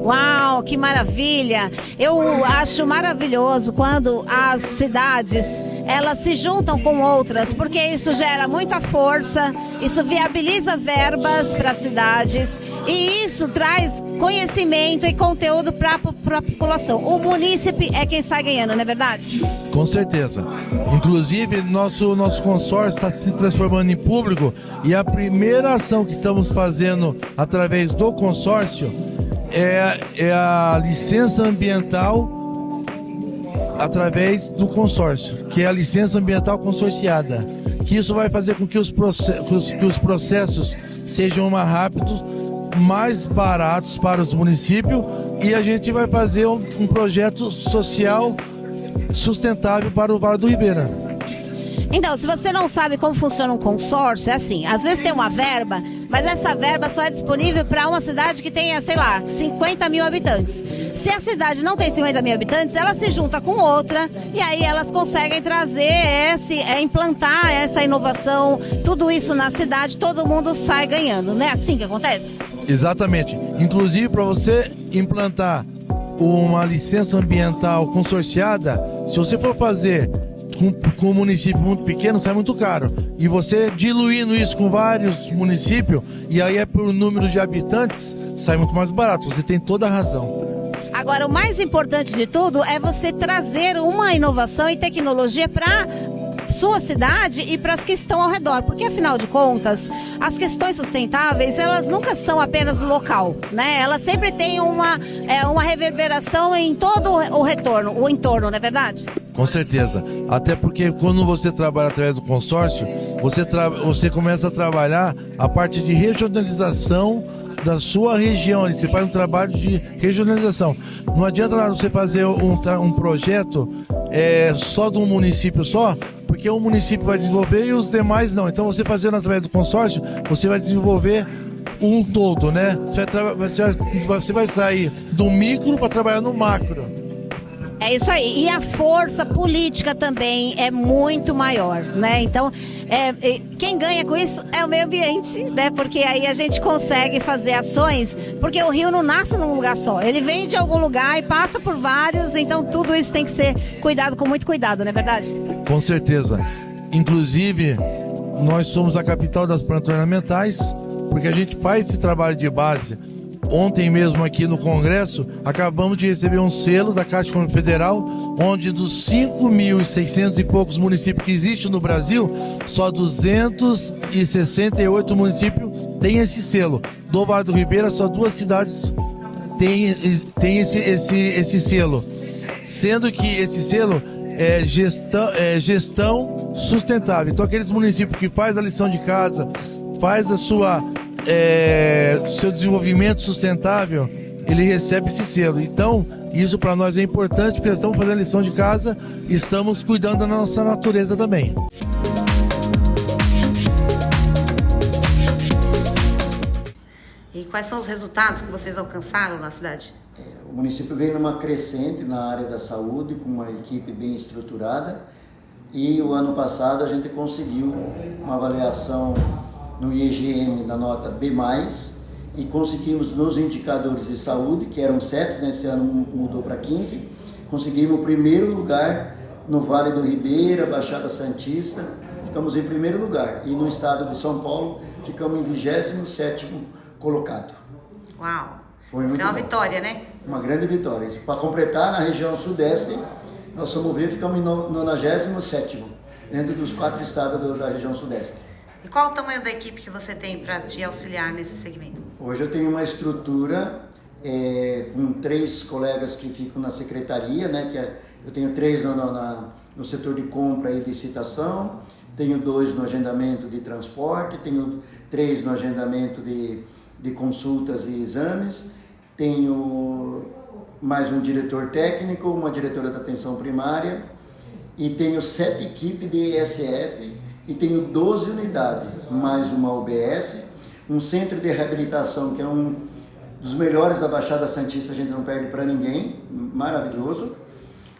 Uau, que maravilha! Eu acho maravilhoso quando as cidades elas se juntam com outras, porque isso gera muita força, isso viabiliza verbas para as cidades e isso traz conhecimento e conteúdo para a população. O munícipe é quem sai ganhando, não é verdade? Com certeza. Inclusive, nosso consórcio está se transformando em público e a primeira ação que estamos fazendo através do consórcio é a licença ambiental através do consórcio, que é a licença ambiental consorciada. Que isso vai fazer com que os processos sejam mais rápidos, mais baratos para os municípios e a gente vai fazer um projeto social sustentável para o Vale do Ribeira. Então, se você não sabe como funciona um consórcio, é assim, às vezes tem uma verba, mas essa verba só é disponível para uma cidade que tenha, sei lá, 50 mil habitantes. Se a cidade não tem 50 mil habitantes, ela se junta com outra e aí elas conseguem trazer, implantar essa inovação, tudo isso na cidade, todo mundo sai ganhando, não é assim que acontece? Exatamente. Inclusive, para você implantar uma licença ambiental consorciada, se você for fazer com um município muito pequeno, sai muito caro. E você diluindo isso com vários municípios, e aí é por número de habitantes, sai muito mais barato. Você tem toda a razão. Agora, o mais importante de tudo é você trazer uma inovação e tecnologia para sua cidade e para as que estão ao redor, porque afinal de contas, as questões sustentáveis, elas nunca são apenas local, né? Elas sempre têm uma reverberação em todo o entorno, não é verdade? Com certeza, até porque quando você trabalha através do consórcio, você começa a trabalhar a parte de regionalização da sua região, você faz um trabalho de regionalização. Não adianta nada você fazer um projeto só de um município só, porque um município vai desenvolver e os demais não. Então você fazendo através do consórcio, você vai desenvolver um todo, né? Você vai sair do micro para trabalhar no macro. É isso aí, e a força política também é muito maior, né? Então, quem ganha com isso é o meio ambiente, né? Porque aí a gente consegue fazer ações, porque o rio não nasce num lugar só, ele vem de algum lugar e passa por vários, então tudo isso tem que ser cuidado com muito cuidado, não é verdade? Com certeza. Inclusive, nós somos a capital das plantas ornamentais, porque a gente faz esse trabalho de base. Ontem mesmo aqui no Congresso, acabamos de receber um selo da Caixa Econômica Federal, onde dos 5.600 e poucos municípios que existem no Brasil, só 268 municípios têm esse selo. Do Vale do Ribeira, só 2 cidades têm esse selo. Sendo que esse selo é gestão sustentável. Então, aqueles municípios que fazem a lição de casa, faz a seu desenvolvimento sustentável, ele recebe esse selo. Então, isso para nós é importante, porque nós estamos fazendo a lição de casa e estamos cuidando da nossa natureza também. E quais são os resultados que vocês alcançaram na cidade? O município vem numa crescente na área da saúde, com uma equipe bem estruturada, e o ano passado a gente conseguiu uma avaliação no IEGM da nota B+, e conseguimos nos indicadores de saúde, que eram 7, nesse ano mudou para 15, conseguimos o primeiro lugar no Vale do Ribeira, Baixada Santista, ficamos em primeiro lugar, e no estado de São Paulo ficamos em 27º colocado. Uau! Isso é uma vitória, né? Uma grande vitória. Para completar, na região sudeste, nós fomos ver, ficamos em 97º, dentro dos 4 estados da região sudeste. E qual o tamanho da equipe que você tem para te auxiliar nesse segmento? Hoje eu tenho uma estrutura com 3 colegas que ficam na secretaria, né? Eu tenho 3 no setor de compra e licitação, tenho 2 no agendamento de transporte, tenho 3 no agendamento de consultas e exames, tenho mais um diretor técnico, uma diretora da atenção primária e tenho 7 equipes de ESF, e tenho 12 unidades, mais uma UBS, um centro de reabilitação que é um dos melhores da Baixada Santista, a gente não perde para ninguém, maravilhoso.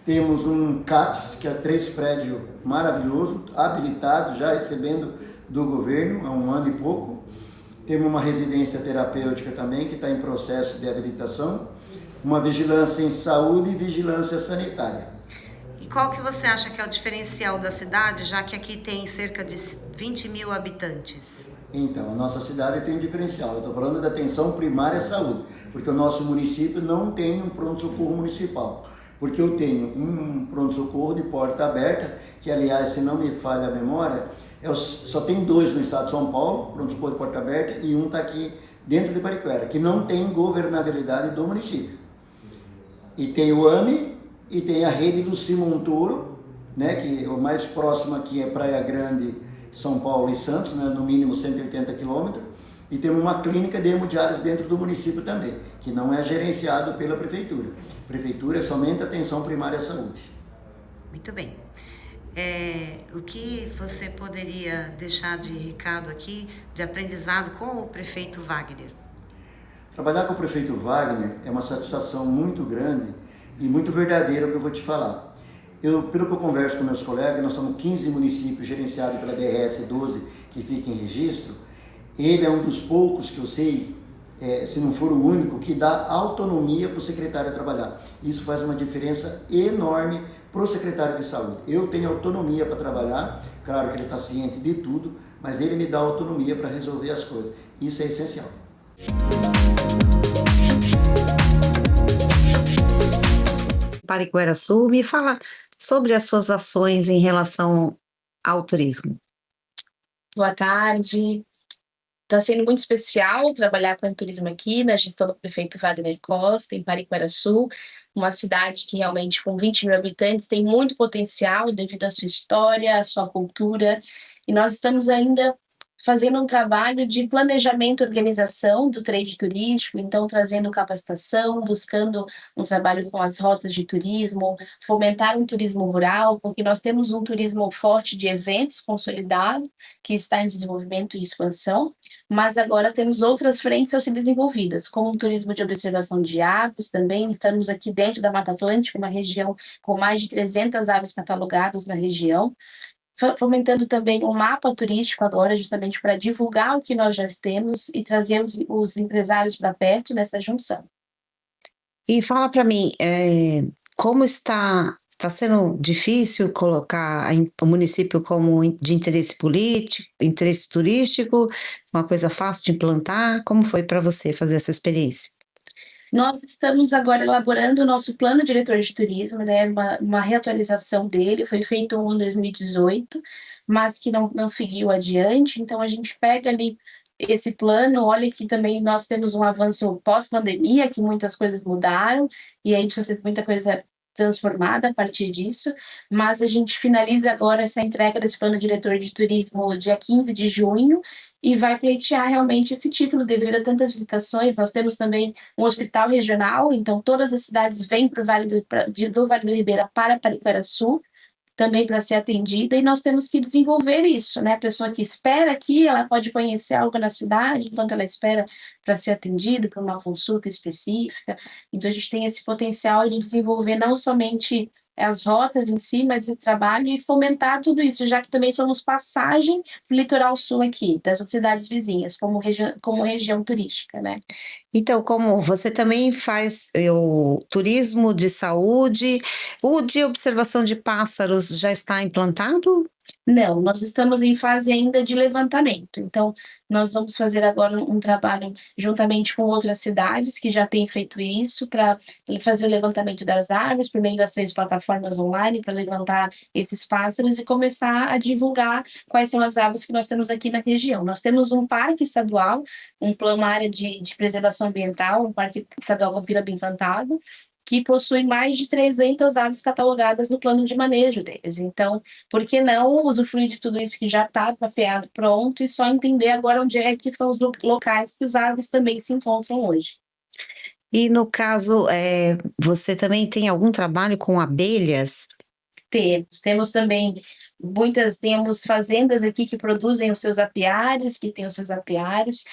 Temos um CAPS, que é 3 prédios maravilhoso, habilitado, já recebendo do governo há 1 ano e pouco. Temos uma residência terapêutica também, que está em processo de habilitação, uma vigilância em saúde e vigilância sanitária. qual que você acha que é o diferencial da cidade, já que aqui tem cerca de 20 mil habitantes? Então, a nossa cidade tem um diferencial. Eu estou falando da atenção primária à saúde, porque o nosso município não tem um pronto-socorro municipal. Porque eu tenho um pronto-socorro de porta aberta, que aliás, se não me falha a memória, só tem 2 no estado de São Paulo, pronto-socorro de porta aberta, e um está aqui dentro de Pariquera, que não tem governabilidade do município. E tem o AME, e tem a rede do Simonturo, né, que o mais próximo aqui é Praia Grande, São Paulo e Santos, né, no mínimo 180 quilômetros, e temos uma clínica de hemodiálise dentro do município também, que não é gerenciado pela prefeitura. A prefeitura é somente atenção primária à saúde. Muito bem. O que você poderia deixar de recado aqui, de aprendizado com o prefeito Wagner? Trabalhar com o prefeito Wagner é uma satisfação muito grande e muito verdadeira, o que eu vou te falar. Pelo que eu converso com meus colegas, nós somos 15 municípios gerenciados pela DRS 12, que fica em registro. Ele é um dos poucos que eu sei, se não for o único, que dá autonomia para o secretário trabalhar. Isso faz uma diferença enorme para o secretário de saúde. Eu tenho autonomia para trabalhar, claro que ele está ciente de tudo, mas ele me dá autonomia para resolver as coisas. Isso é essencial. Pariquera Sul, me fala sobre as suas ações em relação ao turismo. Boa tarde. Está sendo muito especial trabalhar com o turismo aqui na gestão do prefeito Wagner Costa, em Pariquera Sul, uma cidade que realmente com 20 mil habitantes tem muito potencial devido à sua história, à sua cultura, e nós estamos ainda fazendo um trabalho de planejamento e organização do trade turístico, então trazendo capacitação, buscando um trabalho com as rotas de turismo, fomentar um turismo rural, porque nós temos um turismo forte de eventos consolidado, que está em desenvolvimento e expansão, mas agora temos outras frentes a ser desenvolvidas, como o turismo de observação de aves também. Estamos aqui dentro da Mata Atlântica, uma região com mais de 300 aves catalogadas na região, fomentando também um mapa turístico agora, justamente para divulgar o que nós já temos e trazer os empresários para perto nessa junção. E fala para mim, como está sendo difícil colocar o município como de interesse político, interesse turístico, uma coisa fácil de implantar? Como foi para você fazer essa experiência? Nós estamos agora elaborando o nosso plano diretor de turismo, né, uma reatualização dele, foi feito um em 2018, mas que não seguiu adiante, então a gente pega ali esse plano, olha que também nós temos um avanço pós-pandemia, que muitas coisas mudaram, e aí precisa ser muita coisa transformada a partir disso, mas a gente finaliza agora essa entrega desse plano diretor de turismo dia 15 de junho e vai pleitear realmente esse título devido a tantas visitações. Nós temos também um hospital regional, então todas as cidades vêm para o Vale do Ribeira para Pariquera Sul, também para ser atendida, e nós temos que desenvolver isso, né? A pessoa que espera aqui, ela pode conhecer algo na cidade, enquanto ela espera para ser atendida, para uma consulta específica. Então, a gente tem esse potencial de desenvolver não somente as rotas em si, mas o trabalho e fomentar tudo isso, já que também somos passagem para o litoral sul aqui, das cidades vizinhas, como região turística, né? Então, como você também faz o turismo de saúde, o de observação de pássaros já está implantado? Não, nós estamos em fase ainda de levantamento, então nós vamos fazer agora um trabalho juntamente com outras cidades que já têm feito isso, para fazer o levantamento das aves por meio das 3 plataformas online, para levantar esses pássaros e começar a divulgar quais são as aves que nós temos aqui na região. Nós temos um parque estadual, uma área de preservação ambiental, um parque estadual Campina Bem Encantado, que possui mais de 300 aves catalogadas no plano de manejo deles. Então, por que não usufruir de tudo isso que já está mapeado, pronto, e só entender agora onde é que são os locais que os aves também se encontram hoje. E no caso, você também tem algum trabalho com abelhas? Temos também temos fazendas aqui que produzem os seus apiários, que têm os seus apiários.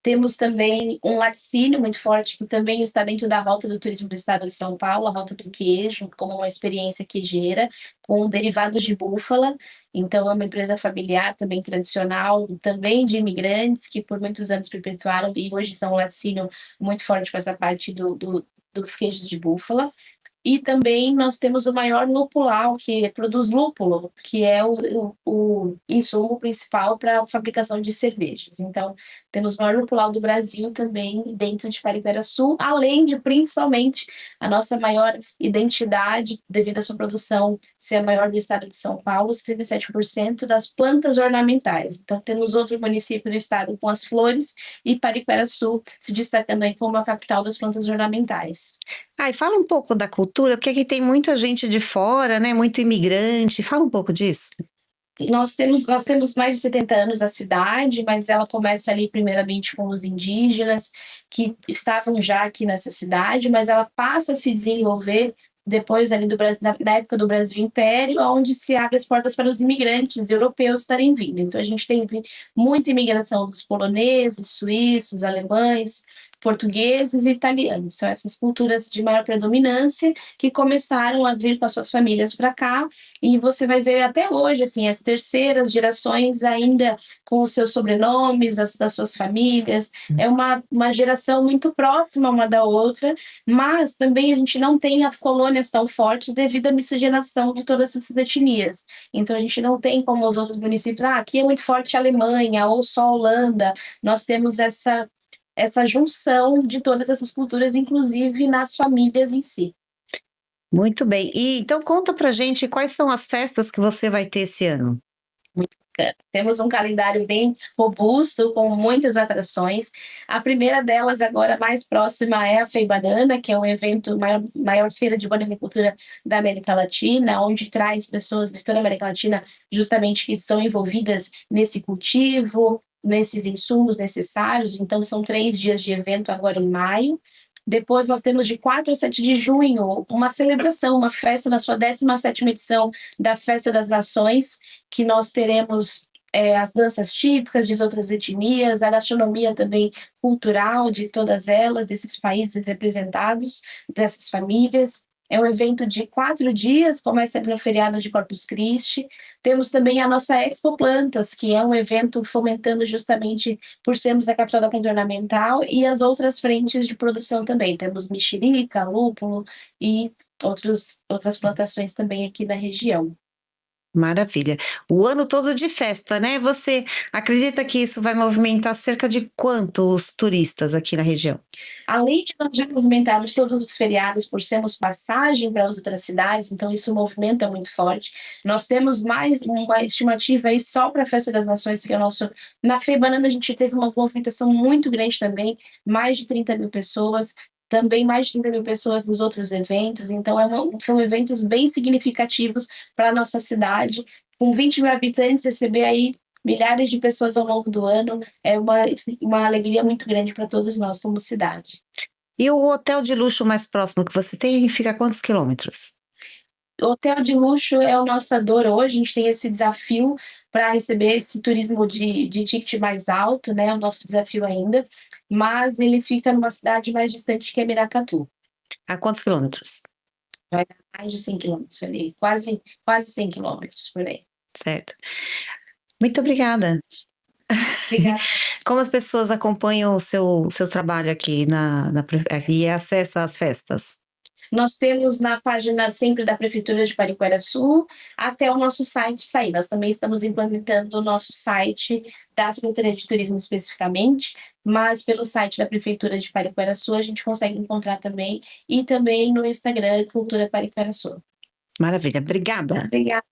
Temos também um laticínio muito forte, que também está dentro da rota do turismo do estado de São Paulo, a rota do queijo, como uma experiência queijeira, com derivados de búfala. Então, é uma empresa familiar, também tradicional, também de imigrantes, que por muitos anos perpetuaram, e hoje são um laticínio muito forte com essa parte dos queijos de búfala. E também nós temos o maior lupulau, que produz lúpulo, que é o insumo principal para a fabricação de cervejas. Então, temos o maior lupulau do Brasil também dentro de Pariquera-Açu, além de, principalmente, a nossa maior identidade, devido à sua produção ser a maior do estado de São Paulo, 37% das plantas ornamentais. Então, temos outro município do estado com as flores e Pariquera-Açu se destacando aí como a capital das plantas ornamentais. E fala um pouco da cultura, porque aqui tem muita gente de fora, né? Muito imigrante. Fala um pouco disso. Nós temos mais de 70 anos a cidade, mas ela começa ali primeiramente com os indígenas que estavam já aqui nessa cidade, mas ela passa a se desenvolver depois ali na época do Brasil Império, onde se abre as portas para os imigrantes europeus estarem vindo. Então a gente tem muita imigração dos poloneses, suíços, alemães, portugueses e italianos. São essas culturas de maior predominância que começaram a vir com as suas famílias para cá, e você vai ver até hoje assim as terceiras gerações ainda com os seus sobrenomes, das suas famílias. É uma geração muito próxima uma da outra, mas também a gente não tem as colônias tão fortes devido à miscigenação de todas essas etnias. Então a gente não tem como os outros municípios, aqui é muito forte a Alemanha ou só a Holanda. Nós temos essa junção de todas essas culturas, inclusive nas famílias em si. Muito bem. E então conta pra gente quais são as festas que você vai ter esse ano. Muito bacana. Temos um calendário bem robusto, com muitas atrações. A primeira delas, agora mais próxima, é a FEBANANA, que é um evento, maior feira de bananicultura da América Latina, onde traz pessoas de toda a América Latina justamente que estão envolvidas nesse cultivo, nesses insumos necessários. Então são 3 dias de evento agora em maio. Depois nós temos de 4 a 7 de junho uma celebração, uma festa na sua 17ª edição da Festa das Nações, que nós teremos as danças típicas de outras etnias, a gastronomia também cultural de todas elas, desses países representados, dessas famílias. É um evento de 4 dias, começa ali no feriado de Corpus Christi. Temos também a nossa Expo Plantas, que é um evento fomentando justamente por sermos a capital da planta ornamental, e as outras frentes de produção também. Temos mexerica, lúpulo e outras plantações também aqui na região. Maravilha. O ano todo de festa, né? Você acredita que isso vai movimentar cerca de quantos turistas aqui na região? Além de nós já movimentarmos todos os feriados por sermos passagem para as outras cidades, então isso movimenta muito forte. Nós temos mais uma estimativa aí só para a Festa das Nações, que é o nosso... Na FEBANANA a gente teve uma movimentação muito grande também, mais de 30 mil pessoas, também mais de 30 mil pessoas nos outros eventos. Então são eventos bem significativos para a nossa cidade. Com 20 mil habitantes, receber aí milhares de pessoas ao longo do ano é uma alegria muito grande para todos nós como cidade. E o hotel de luxo mais próximo que você tem fica a quantos quilômetros? O hotel de luxo é o nosso dor hoje. A gente tem esse desafio para receber esse turismo de ticket mais alto, né? É o nosso desafio ainda, mas ele fica numa cidade mais distante que é Miracatu. A quantos quilômetros? Vai dar mais de 100 quilômetros ali, quase 100 quilômetros por aí. Certo. Muito obrigada. Obrigada. Como as pessoas acompanham o seu trabalho aqui e acessam as festas? Nós temos na página sempre da Prefeitura de Pariquera-Açu até o nosso site sair. Nós também estamos implementando o nosso site da Secretaria de Turismo especificamente, mas pelo site da Prefeitura de Pariquera-Açu a gente consegue encontrar também, e também no Instagram Cultura Pariquera-Açu. Maravilha, obrigada. Obrigada.